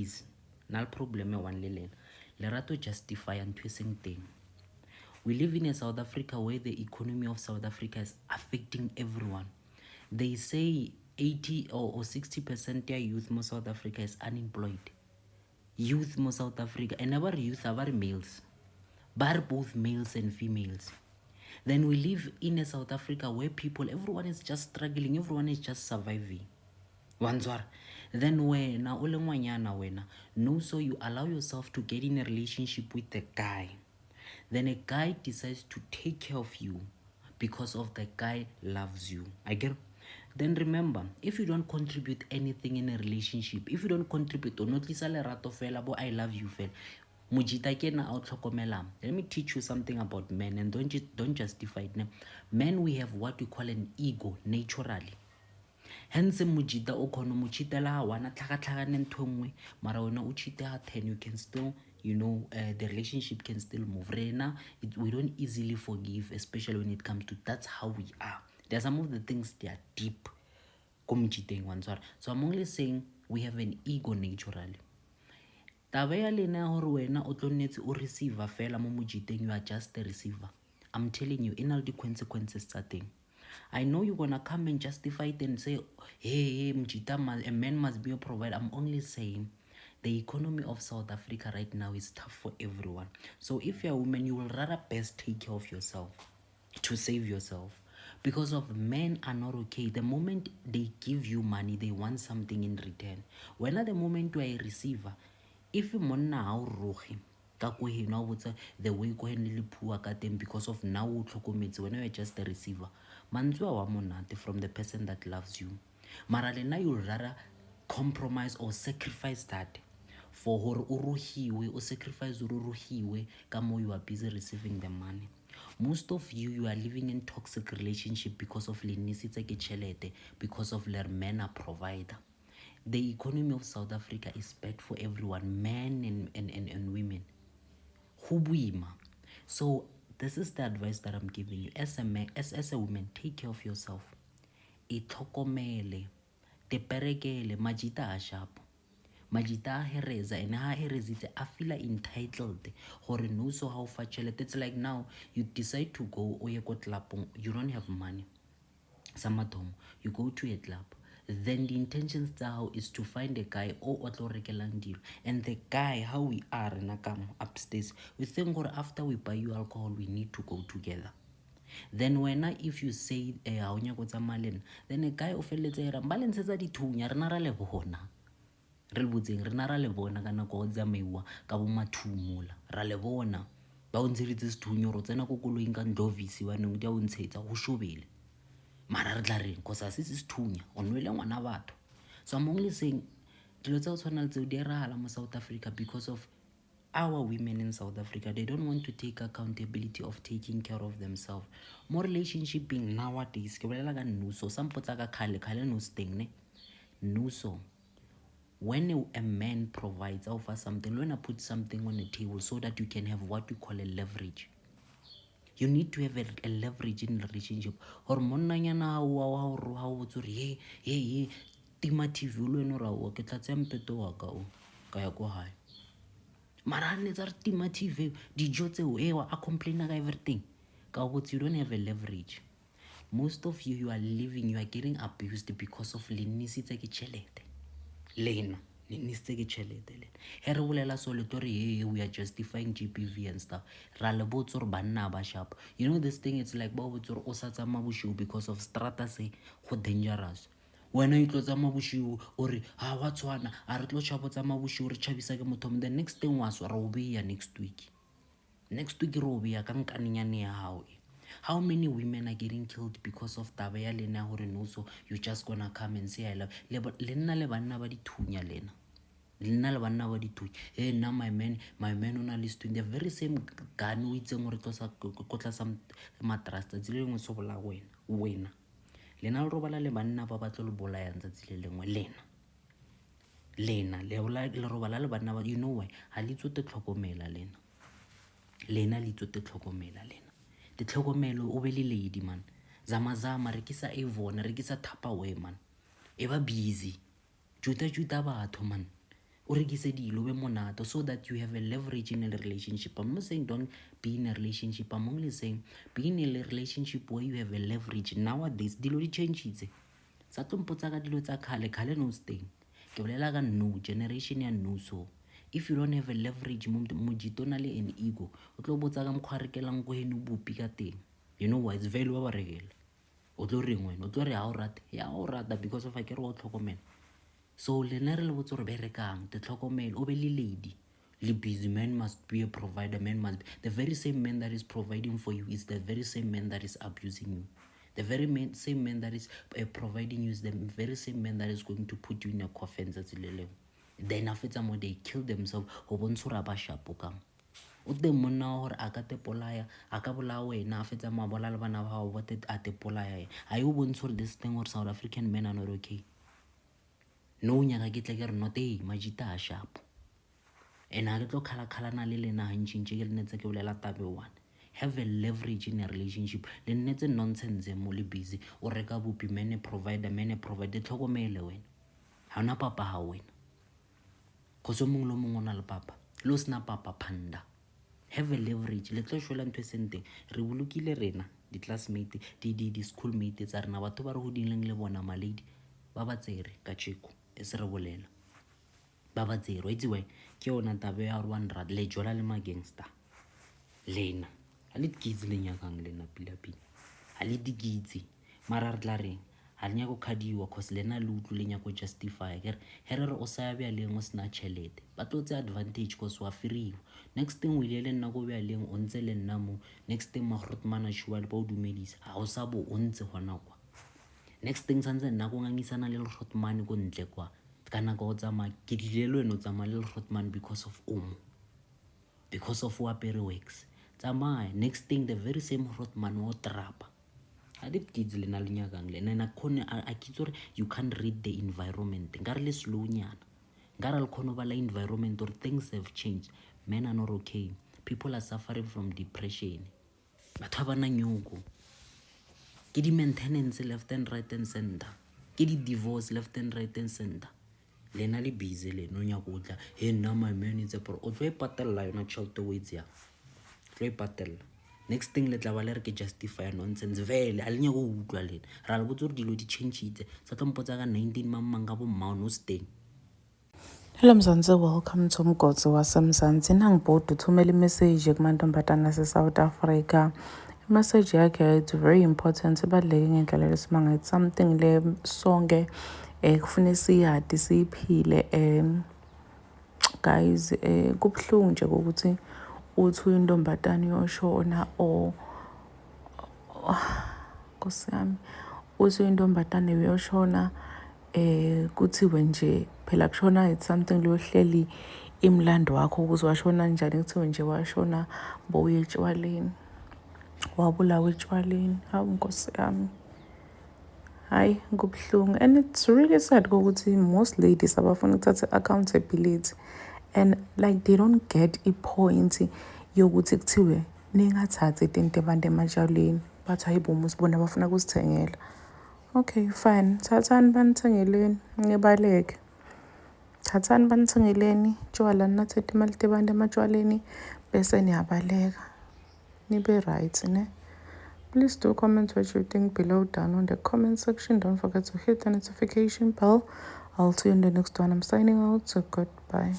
is na problem one le lerato justify and twisting thing. We live in a South Africa where the economy of South Africa is affecting everyone. They say 80 or 60% of youth in South Africa is unemployed. Youth in South Africa, and our youth are males, but both males and females. Then we live in a South Africa where everyone is just struggling, everyone is just surviving. Wanzwar. Then wena o le ngwanyana wena, no, so you allow yourself to get in a relationship with a guy. Then a guy decides to take care of you because of the guy loves you. I get. Then remember, if you don't contribute anything in a relationship, if you don't contribute, or not lerato fela bo I love you fela, mojita kena a o tlhokomela. Let me teach you something about men, and don't justify it. Men, we have what we call an ego naturally. Hence mojita o khono mo cheatela wana tlhakatlhakane ntho nngwe mara wena o cheat ha 10, you can still, the relationship can still move. We don't easily forgive, especially when it comes to, that's how we are. There are some of the things they are deep. So I'm only saying we have an ego naturally. Taba ya lena hore wena o tlonnetse o receiver fela mo mojiteng, you are just a receiver. I'm telling you, in all the consequences tsa teng. I know you're gonna come and justify it and say, hey, mjita, a man must be a provider. I'm only saying the economy of South Africa right now is tough for everyone. So if you're a woman, you will rather best take care of yourself to save yourself. Because of men are not okay. The moment they give you money, they want something in return. When at the moment you are a receiver, if you monna how rohi, the way go ahead poor them because of now when you are just a receiver. Manzua wa monate from the person that loves you. Maralena, you rather compromise or sacrifice that for hor uruhiwe or sacrifice uruhiwe kamo you are busy receiving the money. Most of you are living in toxic relationship because of because of their men are provider. The economy of South Africa is bad for everyone, men and women. Hubuima. So this is the advice that I'm giving you. As a man, as a woman, take care of yourself. Itokomele, teperekele, majita ashapo. Majita hereza, and ha herezite, I feel entitled. Hore no so how fachelet. It's like now you decide to go or you got lapong, you don't have money. Samatom, you go to a club. Then the intentions now is to find a guy or deal. And the guy, how we are nakam upstairs, we think or after we buy you alcohol, we need to go together. Then if you say then a guy offered Malen says that Relbudzing Renara Levona kana go zameiwa ka bo mathumula ra lebona ba o ntseritse sethunyoro tsena go koloing ka ndovisi wa neng dia o ntshetsa go shobele mara re tla reng go sa se sethunya o nwele ngwana batho. So I'm only saying dilo tsa o tshwana le tseo di rala mo South Africa because of our women in South Africa. They don't want to take accountability of taking care of themselves. More relationship being nowadays ke bolela ka nuso sa mpotsa ka khale no steng ne nuso. When a man provides, offer something, when I put something on the table so that you can have what we call a leverage. You need to have a leverage in a relationship. Hormona nyana how hey tima TV lo no rawo ke tlatse mpeto wa ka o ka ya go high. Mara ne tsa tima TV dijo tseo a complain ka everything. Ka you don't have a leverage. Most of you are living, you are getting abused because of lenisi tse ke chelete. Lena, we are justifying GPV and stuff. You know this thing, it's like because of strata say dangerous. When you close Mabushu or what's one, I the next thing was Robia next week. Next week, Robia can how. How many women are getting killed because of tabaya lena hore no so you just gonna come and say I love lena le banna ba dithunya lena lena le banna ba dithunya hey now my men on a list in the very same gun with them or tlosa kotla some mattress tsa le ngwe so bola wena lena le robala le banna ba batlo le bolaya tsa le lengwe lena le robala le banna ba, you know why ha le tsote tlhokomela lena le tsote tlhokomela lena the tlhokomelo o be le lady man zama rekisa Avon rekisa Tupperware man eba busy juta batho man o rekise dilo, o be monate, so that you have a leverage in a relationship. I'm not saying don't be in a relationship. I'm only saying be in a relationship where you have a leverage. Nowadays dilo di change-itse. Sa tlo mpotsa ka dilo tsa khale no stay. Ke bolela ka no generation ya no. So if you don't have a leverage mojito na le an ego, o tlo botsa ka mokgwa rekelang ko heno bopi ka teng. You know what? It's value ba rekela. O tlo reng wena? O tlo re ha o rata? Ya o rata because of a ke re o tlhokomela. So lena re le botse gore berekang te tlhokomele o be le lady le busy. Man must be a provider. Man must be. The very same man that is providing for you is the very same man that is abusing you. The very same man that is providing you is the very same man that is going to put you in a coffin. Then after more they kill themselves go bontsha gore ba shapo kang o teng monna gore a ka tepolaya a ka bola wena a fetsa mabola le bana ba gago bote a tepolaya a yo bontsha gore this thing or South African men are not okay. No nyaka ke tle ke re not majita a shapo and a ke tlo khala-khalana le lena hantšintše ke le netse ke bolela tabe one. Have a leverage in a relationship. Le nnetse nonsense mo le busy o reka bopi mene provider tlhokomele wena ha ona papa ha wena go se mongwe le mongwe o na le papa le o sena papa phanda. Have a leverage. Le tlo shola ntho e senteng re bolokile rena di-classmate di-schoolmate tsa rena batho ba re godileng le bona maledi ba ba tsere ka tšeko e se re bolela ba ba tsere wa itse why ke yona tabe ya gore 100 le jola le magangster lena a le dikitse le nyakang lena pila-pila a le dikitse mara re tla reng ha le nyako khadiwa cause lena le utlu le nyako justify kere here re o sa bya leng o sena chelete ba tlotse advantage cause wa firiwa next thing o ile le nna go bya leng o ntse le nna mo next thing magrotmana shwa le ba o dumedisa ha o sa bo o ntse gona kwa next thing santse nna go ngangisana le Rotman go ntle kwa kana go tsama ke dile le wena o tsama le Rotman because of because of what pere works tsamaya next thing the very same Rotman o trapa a did kids le na le nyakang le nna khone a kitsore you can't read the environment ngare le slow nyana ngare le khone ba la environment or things have changed. Men are not okay. People are suffering from depression. Batho ba na nyoko ke di maintenance left and right and center ke di divorce left and right and center lena le busy le no nyako tla he nna my man itse pro o tlo e patella yona child waits ya tlo e patella next thing le tla ba le re ke justify nonsense vele a le nyako utlwa lena ra le botse re dilo di change itse sa tlo mpotsa ka 19 mamang ka bo mma no stay. Hello Mzansi, welcome to Mgotsi waseMzansi. Nangibhodi uthumela imessage kumantombazane ase-South Africa. Imessage yakhe it's very important, ibaluleke ngendlela lesimanga. It's something le sonke kufune siyade siyiphile guys kubhlungu nje ukuthi uthi uyintombatana yoshona o Nkosi yami uthi uyintombatana yoshona kuthiwe nje phela kushona it's something lohleli imlando wakho ukuthi washona njani kuthiwe nje washona boye etshwaleni wabulawa etshwaleni. Hawu Nkosi yami hayi kubhlungu and it's really sad ukuthi most ladies abafuna ukuthatha accountability and like they don't get i-point yokuthi kuthiwe ningathathi izinto abantu ematshalweni bathi hayibo musibona bafuna kusithengela. Okay fine, thathani banithengeleni ngibaleke, thathani banithengeleni tshwala ninathethe imali abantu ematshwaleni bese niyabaleka nibe right ne. Please do comment what you think below down on the comment section. Don't forget to hit the notification bell. I'll see you in the next one. I'm signing out, so goodbye.